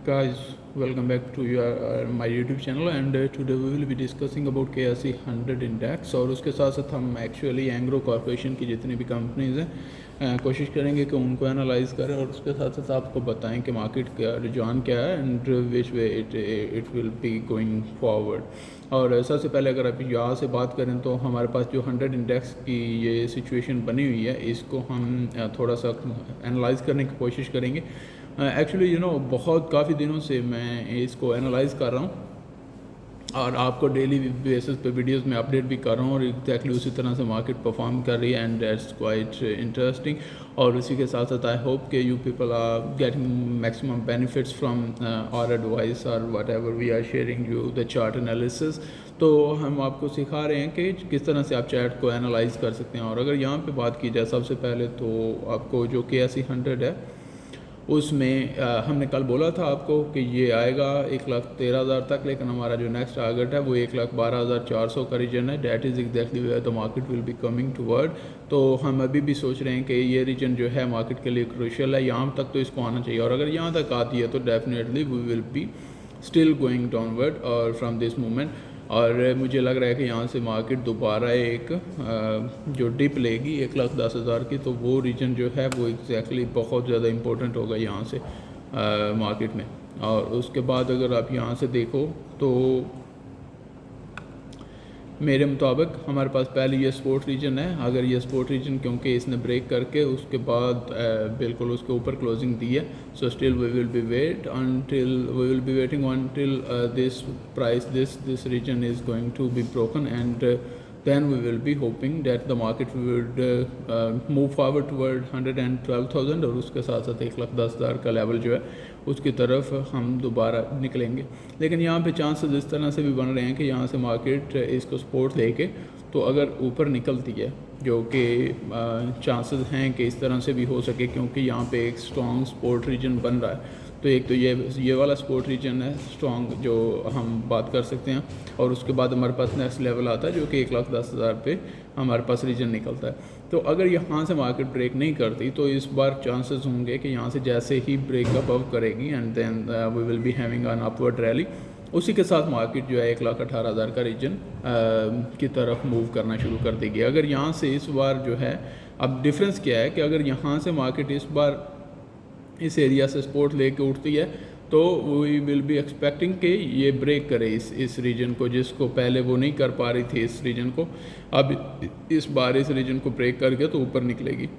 Guys, welcome back to my YouTube channel and today we will be discussing about KSE 100 index और उसके साथ साथ हम actually Engro corporation की जितनी भी कंपनीज़ हैं कोशिश करेंगे कि उनको एनालाइज करें और उसके साथ साथ आपको बताएं कि मार्केट का रुझान क्या है and which way it will be going forward. और सबसे पहले अगर आप यहाँ से बात करें तो हमारे पास जो 100 इंडेक्स की ये सिचुएशन बनी हुई है इसको हम थोड़ा सा एनालाइज करने की कोशिश करेंगे। एक्चुअली बहुत काफ़ी दिनों से मैं इसको एनालाइज कर रहा हूँ और आपको डेली बेसिस पे वीडियोस में अपडेट भी कर रहा हूँ और एग्जैक्टली उसी तरह से मार्केट परफॉर्म कर रही है एंड दैट्स क्वाइट इंटरेस्टिंग। और उसी के साथ साथ आई होप कि you people are getting maximum benefits from our advice और whatever we are sharing you the chart analysis. तो हम आपको सिखा रहे हैं कि किस तरह से आप चार्ट को एनालाइज कर सकते हैं। और अगर यहाँ पे बात की जाए सबसे पहले तो आपको जो KSE 100 है उसमें हमने कल बोला था आपको कि ये आएगा 1,13,000 तक, लेकिन हमारा जो नेक्स्ट टारगेट है वो 1,12,400 का रीजन है। That is exactly where the market will be coming toward. तो हम अभी भी सोच रहे हैं कि ये रीजन जो है मार्केट के लिए क्रूशियल है, यहाँ तक तो इसको आना चाहिए और अगर यहाँ तक आती है तो definitely we will be still going downward और फ्रॉम दिस मोमेंट। और मुझे लग रहा है कि यहाँ से मार्केट दोबारा एक जो डिप लेगी 1,10,000 की, तो वो रीजन जो है वो एग्जैक्टली बहुत ज़्यादा इम्पोर्टेंट होगा यहाँ से मार्केट में। और उसके बाद अगर आप यहाँ से देखो तो मेरे मुताबिक हमारे पास पहले ये सपोर्ट रीजन है। अगर ये सपोर्ट रीजन क्योंकि इसने ब्रेक करके उसके बाद बिल्कुल उसके ऊपर क्लोजिंग दी है, so still we will be waiting until this price this region is going to be broken and then we will be hoping that the market would move forward toward 112,000 और उसके साथ साथ 1,10,000 का लेवल जो है उसकी तरफ हम दोबारा निकलेंगे। लेकिन यहाँ पे चांसेस इस तरह से भी बन रहे हैं कि यहाँ से मार्केट इसको सपोर्ट लेके तो अगर ऊपर निकलती है, जो कि चांसेस हैं कि इस तरह से भी हो सके क्योंकि यहाँ पे एक स्ट्रॉन्ग सपोर्ट रीजन बन रहा है। तो एक तो ये वाला सपोर्ट रीजन है स्ट्रॉन्ग जो हम बात कर सकते हैं और उसके बाद हमारे पास नेक्स्ट लेवल आता है जो कि 1,10,000 पे हमारे पास रीजन निकलता है। तो अगर यहाँ से मार्केट ब्रेक नहीं करती तो इस बार चांसेस होंगे कि यहाँ से जैसे ही ब्रेक अबव करेगी and then we will be having an upward rally, उसी के साथ मार्केट जो है 1,18,000 का रीजन की तरफ मूव करना शुरू कर देगी। अगर यहाँ से इस बार जो है, अब डिफरेंस क्या है कि अगर यहाँ से मार्केट इस बार इस एरिया से सपोर्ट लेके उठती है तो वी विल बी एक्सपेक्टिंग कि ये ब्रेक करे इस रीजन को, जिसको पहले वो नहीं कर पा रही थी इस रीजन को। अब इस बार इस रीजन को ब्रेक करके तो ऊपर निकलेगी।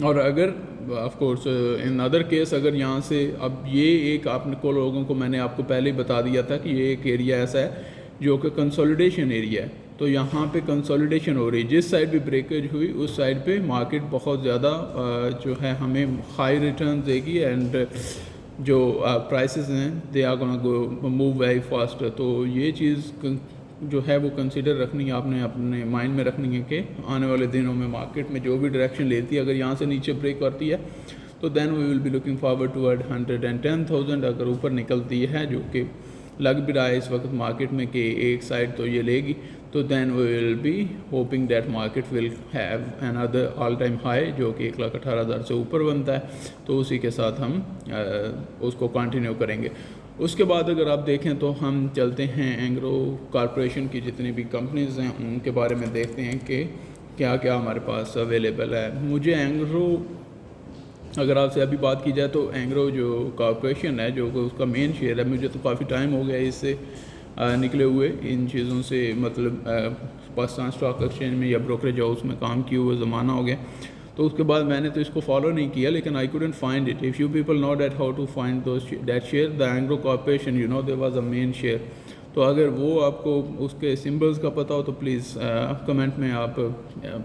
और अगर of course in other case अगर यहाँ से, अब ये एक आपको लोगों को मैंने आपको पहले ही बता दिया था कि ये एक एरिया ऐसा है जो कि कंसोलिडेशन एरिया है। तो यहाँ पे कंसोलिडेशन हो रही है, जिस साइड भी ब्रेकेज हुई उस साइड पे मार्केट बहुत ज़्यादा जो है हमें हाई रिटर्न देगी एंड जो प्राइसेस हैं they are gonna go move very fast. तो ये चीज़ जो है वो कंसीडर रखनी है, आपने अपने माइंड में रखनी है कि आने वाले दिनों में मार्केट में जो भी डायरेक्शन लेती है अगर यहाँ से नीचे ब्रेक करती है तो then we will be looking forward toward 110,000। अगर ऊपर निकलती है, जो कि लग भी रहा है इस वक्त मार्केट में कि एक साइड तो ये लेगी, तो then we will be hoping that market will have another all time high जो कि 1,18,000 से ऊपर बनता है। तो उसी के साथ हम उसको कंटिन्यू करेंगे। उसके बाद अगर आप देखें तो हम चलते हैं एंग्रो कॉर्पोरेशन की जितनी भी कंपनीज़ हैं उनके बारे में देखते हैं कि क्या क्या हमारे पास अवेलेबल है। मुझे एंग्रो, अगर आपसे अभी बात की जाए तो एंग्रो जो कॉर्पोरेशन है, जो उसका मेन शेयर है, मुझे तो काफ़ी टाइम हो गया इससे निकले हुए इन चीज़ों से, मतलब पाकिस्तान स्टॉक एक्सचेंज में या ब्रोकरेज हाउस में काम किए हुए ज़माना हो गया। तो उसके बाद मैंने तो इसको फॉलो नहीं किया, लेकिन I couldn't find it. If you people know that how to find that share, the Engro corporation there was a main share. तो अगर वो आपको उसके सिंबल्स का पता हो तो प्लीज़ कमेंट में आप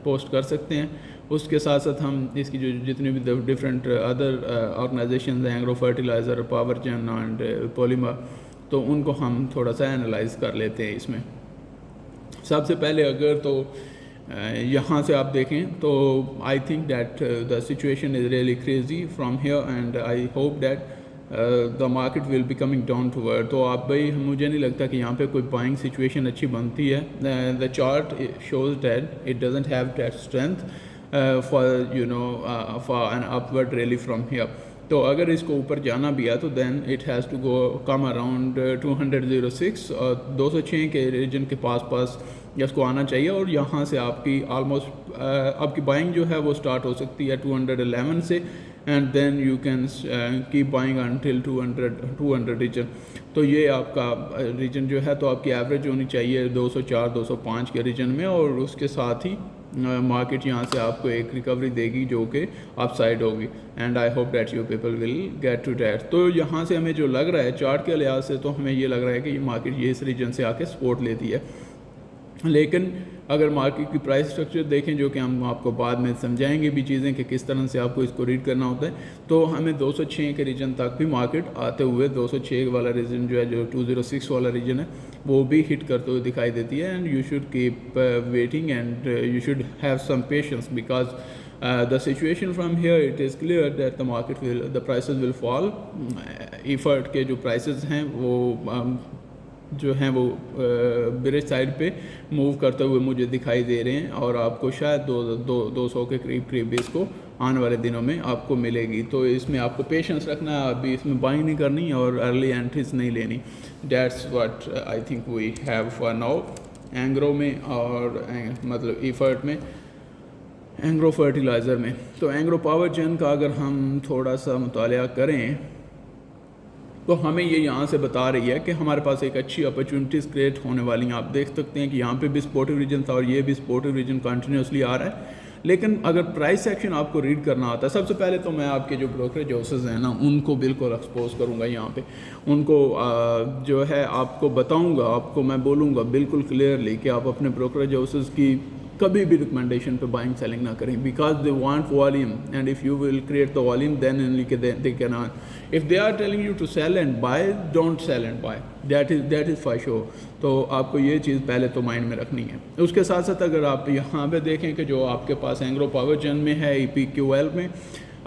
पोस्ट कर सकते हैं। उसके साथ साथ हम इसकी जो जितनी भी डिफरेंट अदर ऑर्गेनाइजेशन हैं, Engro fertiliser, power gen and polymer, तो उनको हम थोड़ा सा एनालाइज कर लेते हैं इसमें। सबसे पहले अगर तो यहाँ से आप देखें तो I think that the situation is really crazy from here and I hope that the market will be coming down toward. तो आप भाई, मुझे नहीं लगता कि यहाँ पे कोई बाइंग सिचुएशन अच्छी बनती है। The chart shows that it doesn't have that strength for an upward rally from here. तो अगर इसको ऊपर जाना भी है तो then it has to go come around 206 और 206 के रीजन के पास या उसको आना चाहिए, और यहाँ से आपकी ऑलमोस्ट आपकी बाइंग जो है वो स्टार्ट हो सकती है 211 से, and then you can keep buying until 200 region. तो ये आपका रीजन जो है तो आपकी एवरेज होनी चाहिए 204 205 के रीजन में, और उसके साथ ही मार्केट यहाँ से आपको एक रिकवरी देगी जो कि अपसाइड होगी, and I hope that you people will get to that. तो यहाँ से हमें जो लग रहा है चार्ट के लिहाज से, तो हमें ये लग रहा है कि ये मार्केट ये इस रीजन से आके सपोर्ट लेती है। लेकिन अगर मार्केट की प्राइस स्ट्रक्चर देखें, जो कि हम आपको बाद में समझाएंगे भी चीज़ें कि किस तरह से आपको इसको रीड करना होता है, तो हमें 206 के रीजन तक भी मार्केट आते हुए 206 वाला रीजन जो है, जो 206 वाला रीजन है, वो भी हिट करते हुए दिखाई देती है। And you should keep waiting and you should have some patience, because the situation from here it is clear that the prices will fall। Effort के जो prices हैं वो जो हैं वो बेरिश साइड पे मूव करते हुए मुझे दिखाई दे रहे हैं, और आपको शायद 200 के करीब इसको आने वाले दिनों में आपको मिलेगी। तो इसमें आपको पेशेंस रखना है, अभी इसमें बाइंग नहीं करनी और अर्ली एंट्रीज नहीं लेनी। That's what I think we have for now Engro में, और मतलब इफर्ट में, एंग्रो फर्टिलाइज़र में। तो एंग्रो पावर जेन का अगर हम थोड़ा सा मुतालिया करें तो हमें ये यहाँ से बता रही है कि हमारे पास एक अच्छी अपॉर्चुनिटीज़ क्रिएट होने वाली हैं। आप देख सकते हैं कि यहाँ पे भी सपोर्टिव रीजन था और ये भी सपोर्टिव रीजन कंटिन्यूसली आ रहा है। लेकिन अगर प्राइस एक्शन आपको रीड करना आता है, सबसे पहले तो मैं आपके जो ब्रोकरेज हाउसेस हैं ना, उनको बिल्कुल एक्सपोज करूँगा यहाँ पे, उनको जो है आपको बताऊँगा, आपको मैं बोलूँगा बिल्कुल क्लियरली कि आप अपने ब्रोकरेज हाउसेस की कभी भी रिकमेंडेशन पे बाइंग सेलिंग ना करें, because they want volume, and if you will create the volume then only they can earn. If they are telling you to sell and buy, don't sell and buy, that is for sure. तो आपको ये चीज़ पहले तो mind में रखनी है। उसके साथ साथ अगर आप यहाँ पे देखें कि जो आपके पास एंग्रो पावर जेन में है, EPQL में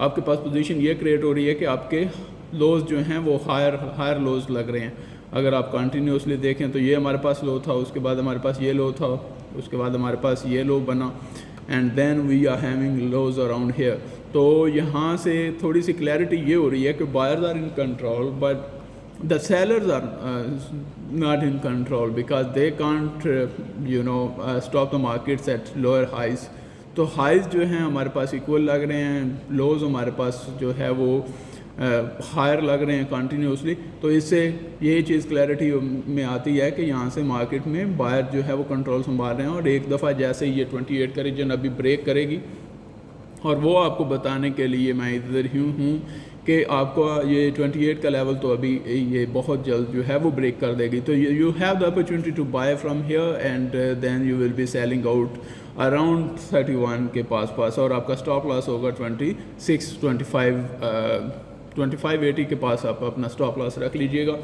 आपके पास पोजीशन ये क्रिएट हो रही है कि आपके लोज जो हैं वो हायर लोज लग रहे हैं। अगर आप कंटिन्यूसली देखें तो ये हमारे पास लो था, उसके बाद हमारे पास ये लो था, उसके बाद हमारे पास ये लो बना, and then we are having lows around here. तो यहाँ से थोड़ी सी क्लैरिटी ये हो रही है कि buyers are in control but the sellers are not in control, because they can't stop the markets at lower highs. तो हाइज जो हैं हमारे पास इक्वल लग रहे हैं, लोज हमारे पास जो है वो हायर लग रहे हैं कंटिन्यूसली। तो इससे ये चीज़ क्लैरिटी में आती है कि यहाँ से मार्केट में बायर जो है वो कंट्रोल संभाल रहे हैं, और एक दफ़ा जैसे ये 28 का रीजन अभी ब्रेक करेगी, और वो आपको बताने के लिए मैं इधर ही हूँ कि आपको ये 28 का लेवल तो अभी ये बहुत जल्द जो है वो ब्रेक कर देगी। तो you have the opportunity to buy from here, and then you will be selling out around 31 के पास, और आपका स्टॉप लॉस होगा 2580 के पास आप अपना स्टॉप लॉस रख लीजिएगा,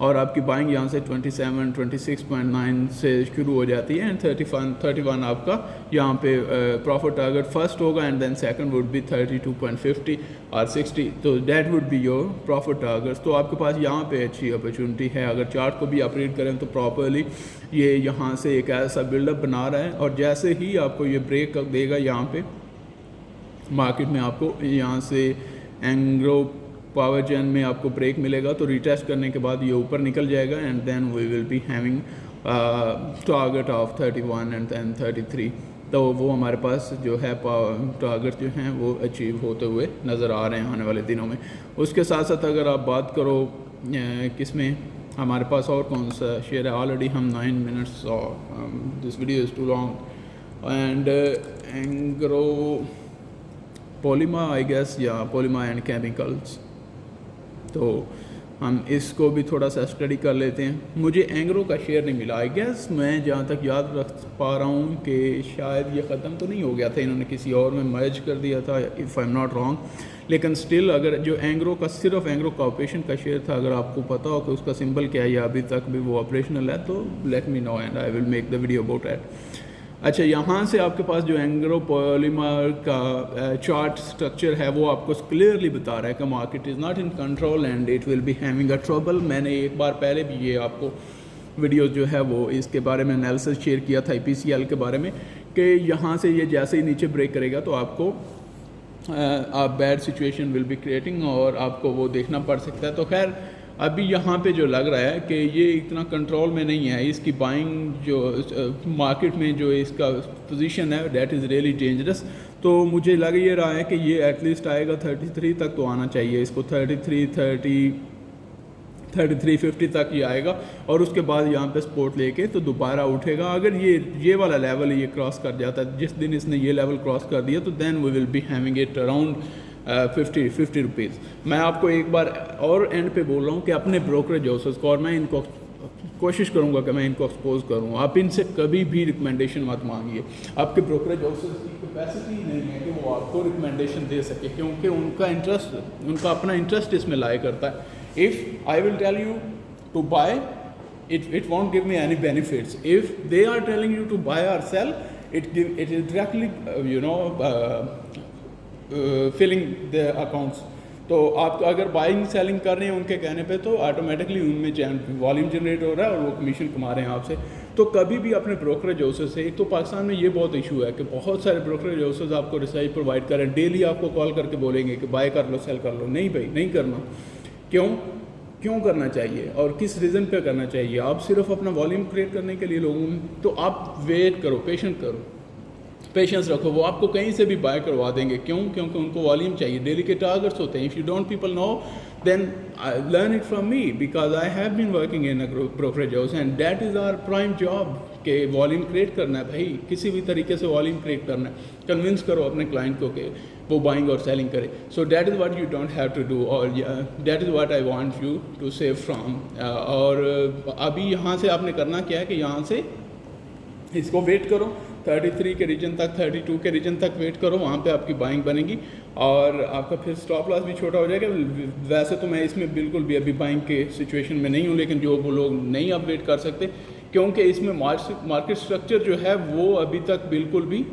और आपकी बाइंग यहाँ से 26.9 से शुरू हो जाती है, एंड 31 आपका यहाँ पे प्रॉफिट टारगेट फर्स्ट होगा, and then second would be 32.50 और 60। तो that would be your profit targets. तो आपके पास यहाँ पे अच्छी अपॉर्चुनिटी है। अगर चार्ट को भी आप रीड करें तो प्रॉपरली ये यहाँ से एक ऐसा बिल्डअप बना रहा है, और जैसे ही आपको ये ब्रेक देगा यहाँ पे मार्केट में, आपको यहाँ से एंग्रो पावर जेन में आपको ब्रेक मिलेगा, तो रिटेस्ट करने के बाद ये ऊपर निकल जाएगा, and then we will be having target of 31 and then 33। तो वो हमारे पास जो है टारगेट जो हैं वो अचीव होते हुए नज़र आ रहे हैं आने वाले दिनों में। उसके साथ साथ अगर आप बात करो किसमें हमारे पास और कौन सा शेयर है, ऑलरेडी हम 9 मिनट्स और this video is too long, and Engro polymer I guess, या पॉलीमा एंड केमिकल्स। तो हम इसको भी थोड़ा सा स्टडी कर लेते हैं। मुझे एंग्रो का शेयर नहीं मिला, आई गेस मैं जहाँ तक याद रख पा रहा हूँ कि शायद ये ख़त्म तो नहीं हो गया था, इन्होंने किसी और में मर्ज कर दिया था, if I am not wrong. लेकिन स्टिल अगर जो एंग्रो का सिर्फ एंग्रो कॉर्पोरेशन का शेयर था, अगर आपको पता हो कि उसका सिंबल क्या है या अभी तक भी वो ऑपरेशनल है, तो let me know and I will make the video about it. अच्छा, यहाँ से आपके पास जो एंग्रो पॉलीमर का चार्ट स्ट्रक्चर है वो आपको क्लियरली बता रहा है कि market is not in control and it will be having a trouble. मैंने एक बार पहले भी ये आपको वीडियो जो है वो इसके बारे में एनालिसिस शेयर किया था EPCL के बारे में, कि यहाँ से ये जैसे ही नीचे ब्रेक करेगा तो आपको आप bad situation will be creating और आपको वो देखना पड़ सकता है। तो खैर अभी यहाँ पे जो लग रहा है कि ये इतना कंट्रोल में नहीं है, इसकी बाइंग जो मार्केट में जो इसका पोजीशन है दैट इज़ रियली डेंजरस। तो मुझे लग ये रहा है कि ये एटलीस्ट आएगा 33 तक तो आना चाहिए, इसको 3350 तक ये आएगा और उसके बाद यहाँ पे सपोर्ट लेके तो दोबारा उठेगा। अगर ये वाला लेवल ये क्रॉस कर जाता है, जिस दिन इसने ये लेवल क्रॉस कर दिया तो then we will be having it around 50 rupees. मैं आपको एक बार और एंड पे बोल रहा हूँ कि अपने ब्रोकरेज हाउसेस को, और मैं इनको कोशिश करूँगा कि मैं इनको एक्सपोज करूँ, आप इनसे कभी भी रिकमेंडेशन मत मांगिए। आपके ब्रोकरेज हाउसेस की कैपेसिटी नहीं है कि वो आपको रिकमेंडेशन दे सके, क्योंकि उनका अपना इंटरेस्ट इसमें लाया करता है। If I will tell you to buy, it won't give me any benefits. If they are telling you to buy or sell, it is directly filling the accounts. तो आप अगर बाइंग सेलिंग कर रहे हैं उनके कहने पे तो ऑटोमेटिकली उनमें वॉल्यूम जनरेट हो रहा है और वो कमीशन कमा रहे हैं आपसे। तो कभी भी अपने ब्रोकरेज हाउसेस से, एक तो पाकिस्तान में ये बहुत इशू है कि बहुत सारे ब्रोकरेज हाउसेस आपको रिसर्च प्रोवाइड कर रहे हैं, डेली आपको कॉल करके बोलेंगे कि बाय कर लो सेल कर लो। नहीं भाई, नहीं करना। क्यों करना चाहिए और किस रीज़न पे करना चाहिए? आप सिर्फ अपना वॉल्यूम क्रिएट करने के लिए लोगों में, तो आप वेट करो, पेशेंस रखो, वो आपको कहीं से भी बाय करवा देंगे। क्योंकि उनको वॉल्यूम चाहिए, डेली के टारगेट्स होते हैं। If you don't people know then learn it from me, because I have been working in a brokerage house and that is our prime job कि वॉल्यूम क्रिएट करना है भाई, किसी भी तरीके से वॉल्यूम क्रिएट करना है। कन्विंस करो अपने क्लाइंट को कि वो बाइंग और सेलिंग करे। So that is what you don't have to do, और that is what I want you to save from. और अभी यहाँ से आपने करना क्या है कि यहाँ से इसको वेट करो 33 के रीजन तक, 32 के रीजन तक वेट करो, वहाँ पे आपकी बाइंग बनेगी और आपका फिर स्टॉप लॉस भी छोटा हो जाएगा। वैसे तो मैं इसमें बिल्कुल भी अभी बाइंग के सिचुएशन में नहीं हूँ, लेकिन जो वो लोग नहीं अब वेट कर सकते, क्योंकि इसमें मार्केट स्ट्रक्चर जो है वो अभी तक बिल्कुल भी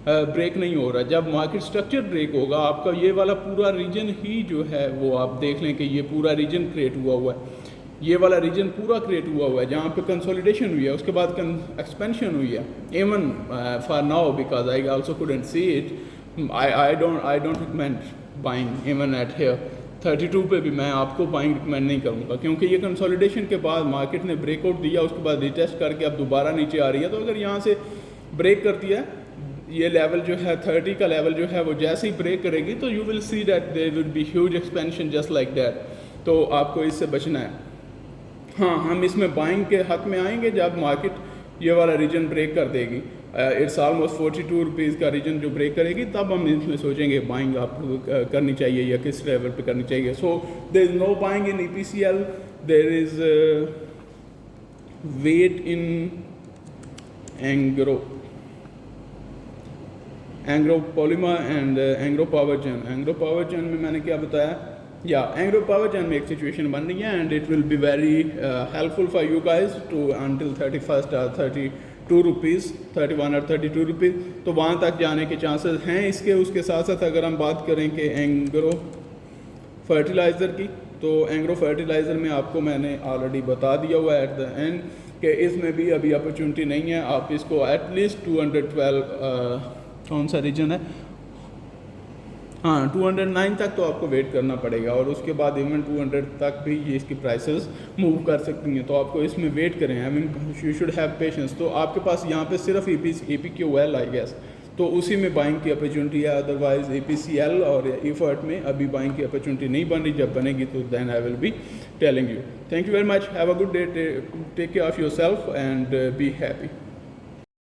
ब्रेक नहीं हो रहा। जब मार्केट स्ट्रक्चर ब्रेक होगा, आपका ये वाला पूरा रीजन ही जो है वो आप देख लें कि ये पूरा रीजन क्रिएट हुआ है, ये वाला रीजन पूरा क्रिएट हुआ है जहाँ पे कंसोलिडेशन हुई है, उसके बाद एक्सपेंशन हुई है। Even for now because I also couldn't see it, I don't recommend buying even at here 32 पे भी मैं आपको बाइंग रिकमेंड नहीं करूँगा, क्योंकि ये कंसोलिडेशन के बाद मार्केट ने ब्रेकआउट दिया, उसके बाद रिटेस्ट करके अब दोबारा नीचे आ रही है। तो अगर यहाँ से ब्रेक करती है ये लेवल जो है 30 का लेवल जो है वो जैसे ही ब्रेक करेगी तो you will see that there will be huge expansion just like that. तो आपको इससे बचना है। हाँ, हम इसमें बाइंग के हक में आएंगे जब मार्केट ये वाला रीजन ब्रेक कर देगी। इट्स ऑलमोस्ट 42 रुपीज़ का रीजन जो ब्रेक करेगी, तब हम इसमें सोचेंगे बाइंग आपको करनी चाहिए या किस लेवल पे करनी चाहिए। So there is no buying in EPCL, there is wait in Engro polymer and Engro power gen. Engro power gen में मैंने क्या बताया, या एंग्रो पावर जेन में एक सिचुएशन बन रही है and it will be very helpful for you guys to until 31st or 32 rupees, 31 और 32 रुपीज़। तो वहाँ तक जाने के चांसेस हैं इसके। उसके साथ साथ अगर हम बात करें कि एंग्रो फर्टिलाइज़र की, तो एंग्रो फर्टिलाइज़र में आपको मैंने ऑलरेडी बता दिया हुआ है एट द एंड कि इसमें भी अभी अपॉर्चुनिटी नहीं है। आप इसको एटलीस्ट 212 कौन सा रीजन है, हाँ 209 तक तो आपको वेट करना पड़ेगा, और उसके बाद इवन 200 तक भी ये इसकी प्राइसेस मूव कर सकती हैं। तो आपको इसमें वेट करें, I mean you should have patience. तो आपके पास यहाँ पे सिर्फ EPQL आई गेस, तो उसी में बाइंग की अपॉर्चुनिटी है। अदरवाइज EPCL और EFERT में अभी बाइंग की अपॉर्चुनिटी नहीं बन रही। जब बनेगी तो then I will be telling you. Thank you very much, have a good day, take care of your self and be happy.